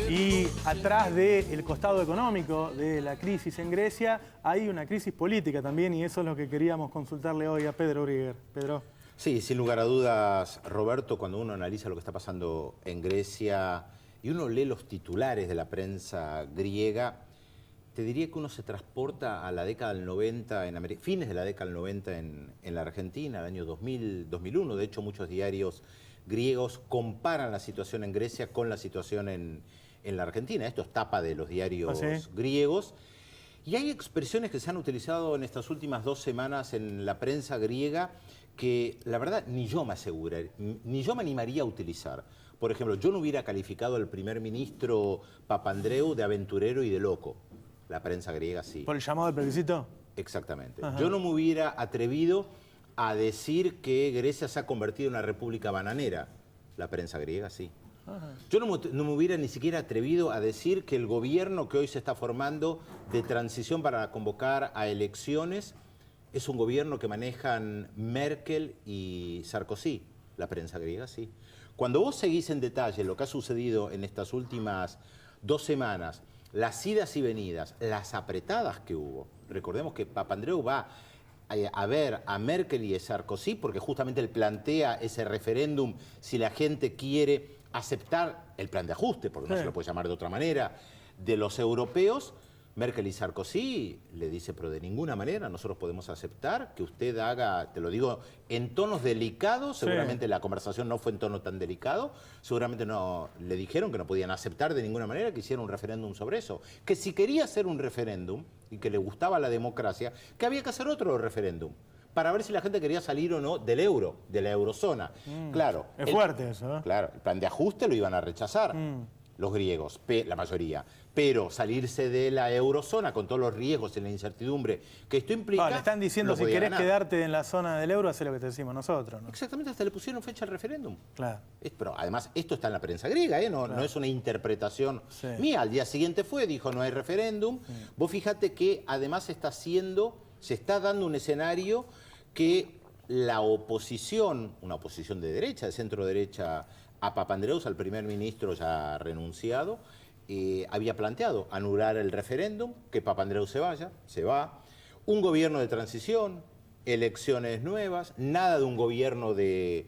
Y atrás del costado económico de la crisis en Grecia hay una crisis política también, y eso es lo que queríamos consultarle hoy a Pedro Briguer. Pedro. Sí, sin lugar a dudas, Roberto, cuando uno analiza lo que está pasando en Grecia y uno lee los titulares de la prensa griega, te diría que uno se transporta a la década del 90, fines de la década del 90 en la Argentina, el año 2000, 2001. De hecho, muchos diarios griegos comparan la situación en Grecia con la situación en la Argentina. Esto es tapa de los diarios griegos. Y hay expresiones que se han utilizado en estas últimas 2 semanas en la prensa griega que, la verdad, ni yo me animaría a utilizar. Por ejemplo, yo no hubiera calificado al primer ministro Papandreou de aventurero y de loco. La prensa griega sí. ¿Por el llamado del plebiscito? Exactamente. Ajá. Yo no me hubiera atrevido a decir que Grecia se ha convertido en una república bananera. La prensa griega sí. Ajá. Yo no me hubiera ni siquiera atrevido a decir que el gobierno que hoy se está formando de transición para convocar a elecciones es un gobierno que manejan Merkel y Sarkozy. La prensa griega sí. Cuando vos seguís en detalle lo que ha sucedido en estas últimas 2 semanas, las idas y venidas, las apretadas que hubo. Recordemos que Papandreou va a ver a Merkel y a Sarkozy porque justamente él plantea ese referéndum si la gente quiere aceptar el plan de ajuste, porque no se lo puede llamar de otra manera, de los europeos. Merkel y Sarkozy le dice, pero de ninguna manera nosotros podemos aceptar que usted haga, te lo digo, en tonos delicados, seguramente la conversación no fue en tono tan delicado, seguramente no le dijeron que no podían aceptar de ninguna manera que hiciera un referéndum sobre eso. Que si quería hacer un referéndum y que le gustaba la democracia, que había que hacer otro referéndum para ver si la gente quería salir o no del euro, de la eurozona. Claro. Es fuerte eso, ¿eh? Claro, el plan de ajuste lo iban a rechazar. Los griegos, la mayoría, pero salirse de la eurozona con todos los riesgos y la incertidumbre que esto implica... le están diciendo, si querés quedarte en la zona del euro, haz lo que te decimos nosotros, ¿no? Exactamente, hasta le pusieron fecha al referéndum. Claro. Pero además, esto está en la prensa griega, ¿eh? No es una interpretación mía. Al día siguiente dijo, no hay referéndum. Vos fíjate que además se está dando un escenario que la oposición, una oposición de derecha, de centro-derecha, a Papandreou, al primer ministro ya renunciado, había planteado anular el referéndum, que Papandreou se va, un gobierno de transición, elecciones nuevas, nada de un gobierno de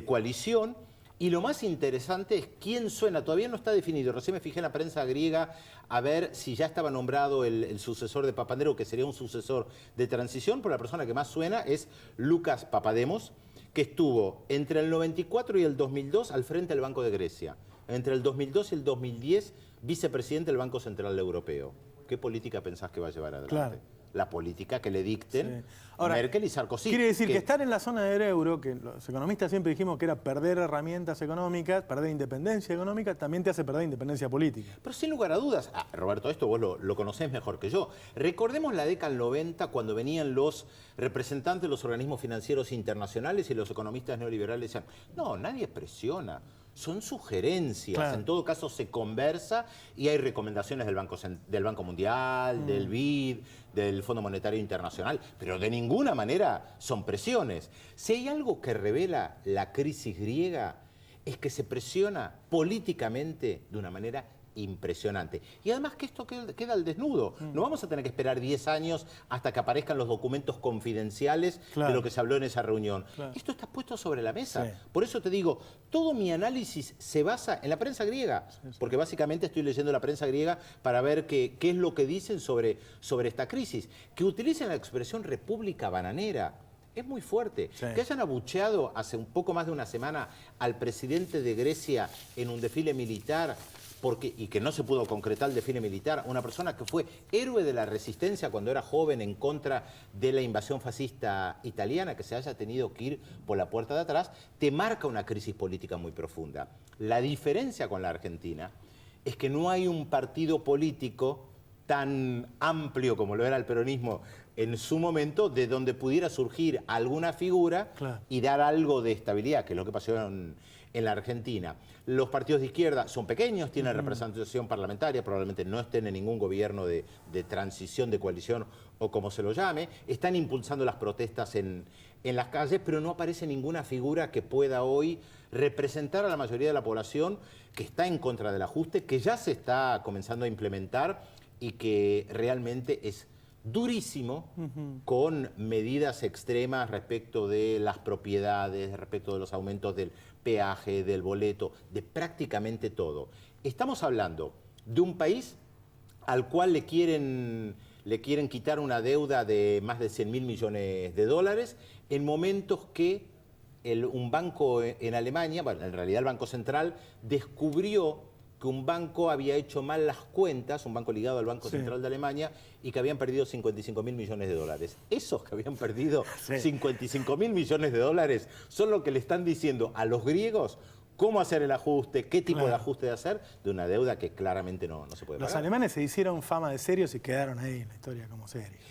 coalición. Y lo más interesante es quién suena, todavía no está definido. Recién me fijé en la prensa griega a ver si ya estaba nombrado el sucesor de Papandreou, que sería un sucesor de transición, pero la persona que más suena es Lucas Papademos, que estuvo entre el 94 y el 2002 al frente del Banco de Grecia. Entre el 2002 y el 2010, vicepresidente del Banco Central Europeo. ¿Qué política pensás que va a llevar adelante? Claro. La política que le dicten Ahora, Merkel y Sarkozy. Quiere decir que estar en la zona del euro, que los economistas siempre dijimos que era perder herramientas económicas, perder independencia económica, también te hace perder independencia política. Pero sin lugar a dudas, Roberto, esto vos lo conocés mejor que yo. Recordemos la década del 90 cuando venían los representantes de los organismos financieros internacionales y los economistas neoliberales decían, no, nadie presiona. Son sugerencias, claro. En todo caso se conversa y hay recomendaciones del Banco Mundial, del BID, del Fondo Monetario Internacional, pero de ninguna manera son presiones. Si hay algo que revela la crisis griega es que se presiona políticamente de una manera impresionante. Y además que esto queda al desnudo. No vamos a tener que esperar 10 años hasta que aparezcan los documentos confidenciales de lo que se habló en esa reunión. Esto está puesto sobre la mesa. Por eso te digo, todo mi análisis se basa en la prensa griega, porque básicamente estoy leyendo la prensa griega para ver qué es lo que dicen sobre esta crisis. Que utilicen la expresión república bananera. Es muy fuerte. Que hayan abucheado hace un poco más de una semana al presidente de Grecia en un desfile militar y que no se pudo concretar el desfile militar, una persona que fue héroe de la resistencia cuando era joven en contra de la invasión fascista italiana, que se haya tenido que ir por la puerta de atrás, te marca una crisis política muy profunda. La diferencia con la Argentina es que no hay un partido político tan amplio como lo era el peronismo en su momento, de donde pudiera surgir alguna figura y dar algo de estabilidad, que es lo que pasó en la Argentina. Los partidos de izquierda son pequeños, tienen representación parlamentaria, probablemente no estén en ningún gobierno de transición, de coalición o como se lo llame, están impulsando las protestas en las calles, pero no aparece ninguna figura que pueda hoy representar a la mayoría de la población que está en contra del ajuste, que ya se está comenzando a implementar y que realmente es durísimo, con medidas extremas respecto de las propiedades, respecto de los aumentos del peaje, del boleto, de prácticamente todo. Estamos hablando de un país al cual le quieren quitar una deuda de más de 100.000 millones de dólares en momentos que un banco en Alemania, bueno, en realidad el Banco Central, descubrió que un banco había hecho mal las cuentas, un banco ligado al Banco Central de Alemania, y que habían perdido 55.000 millones de dólares. Esos que habían perdido 55.000 millones de dólares son lo que le están diciendo a los griegos cómo hacer el ajuste, qué tipo de ajuste de hacer de una deuda que claramente no se puede pagar. Los alemanes se hicieron fama de serios y quedaron ahí en la historia como serios.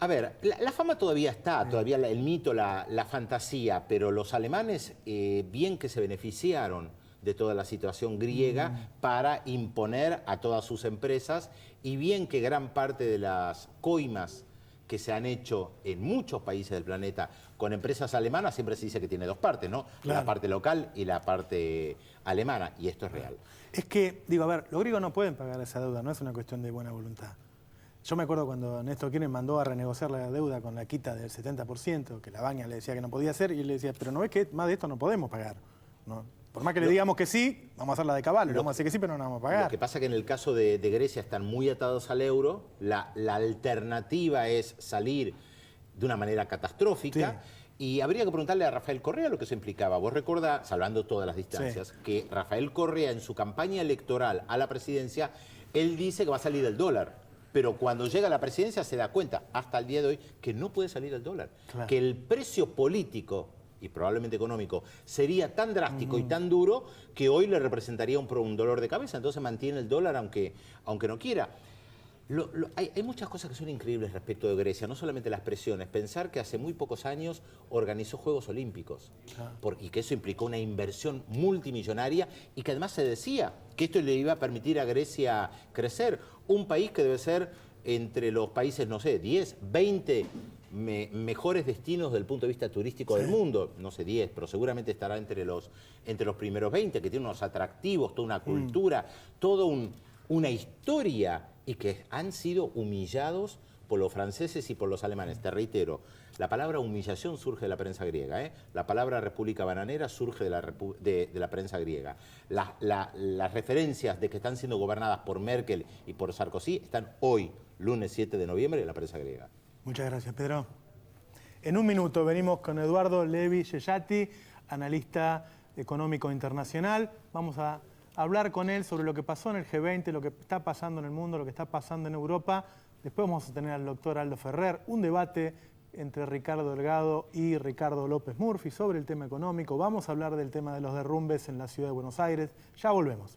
A ver, la fama todavía está, todavía el mito, la fantasía, pero los alemanes bien que se beneficiaron de toda la situación griega para imponer a todas sus empresas, y bien que gran parte de las coimas que se han hecho en muchos países del planeta con empresas alemanas, siempre se dice que tiene dos partes, ¿no? Claro. La parte local y la parte alemana, y esto es real. Es que, digo, a ver, los griegos no pueden pagar esa deuda, no es una cuestión de buena voluntad. Yo me acuerdo cuando Néstor Kirchner mandó a renegociar la deuda con la quita del 70%, que la Baña le decía que no podía hacer, y él le decía, pero no ves que más de esto no podemos pagar, ¿no? Por más que le digamos que sí, vamos a hacer la de Caballo, le vamos a decir que sí, pero no vamos a pagar. Lo que pasa es que en el caso de Grecia están muy atados al euro, la alternativa es salir de una manera catastrófica, y habría que preguntarle a Rafael Correa lo que eso implicaba. Vos recordás, salvando todas las distancias, que Rafael Correa en su campaña electoral a la presidencia, él dice que va a salir el dólar. Pero cuando llega a la presidencia se da cuenta, hasta el día de hoy, que no puede salir el dólar. Claro. Que el precio político y probablemente económico sería tan drástico y tan duro que hoy le representaría un dolor de cabeza. Entonces mantiene el dólar aunque no quiera. Hay muchas cosas que son increíbles respecto de Grecia, no solamente las presiones. Pensar que hace muy pocos años organizó Juegos Olímpicos y que eso implicó una inversión multimillonaria, y que además se decía que esto le iba a permitir a Grecia crecer. Un país que debe ser entre los países, no sé, 10, 20 mejores destinos desde el punto de vista turístico del mundo. No sé, 10, pero seguramente estará entre los primeros 20, que tiene unos atractivos, toda una cultura, toda una historia, y que han sido humillados por los franceses y por los alemanes. Te reitero, la palabra humillación surge de la prensa griega, la palabra república bananera surge de la prensa griega. Las referencias de que están siendo gobernadas por Merkel y por Sarkozy están hoy, lunes 7 de noviembre, en la prensa griega. Muchas gracias, Pedro. En un minuto venimos con Eduardo Levi-Yeyati, analista económico internacional. Vamos a hablar con él sobre lo que pasó en el G20, lo que está pasando en el mundo, lo que está pasando en Europa. Después vamos a tener al doctor Aldo Ferrer, un debate entre Ricardo Delgado y Ricardo López Murphy sobre el tema económico. Vamos a hablar del tema de los derrumbes en la ciudad de Buenos Aires. Ya volvemos.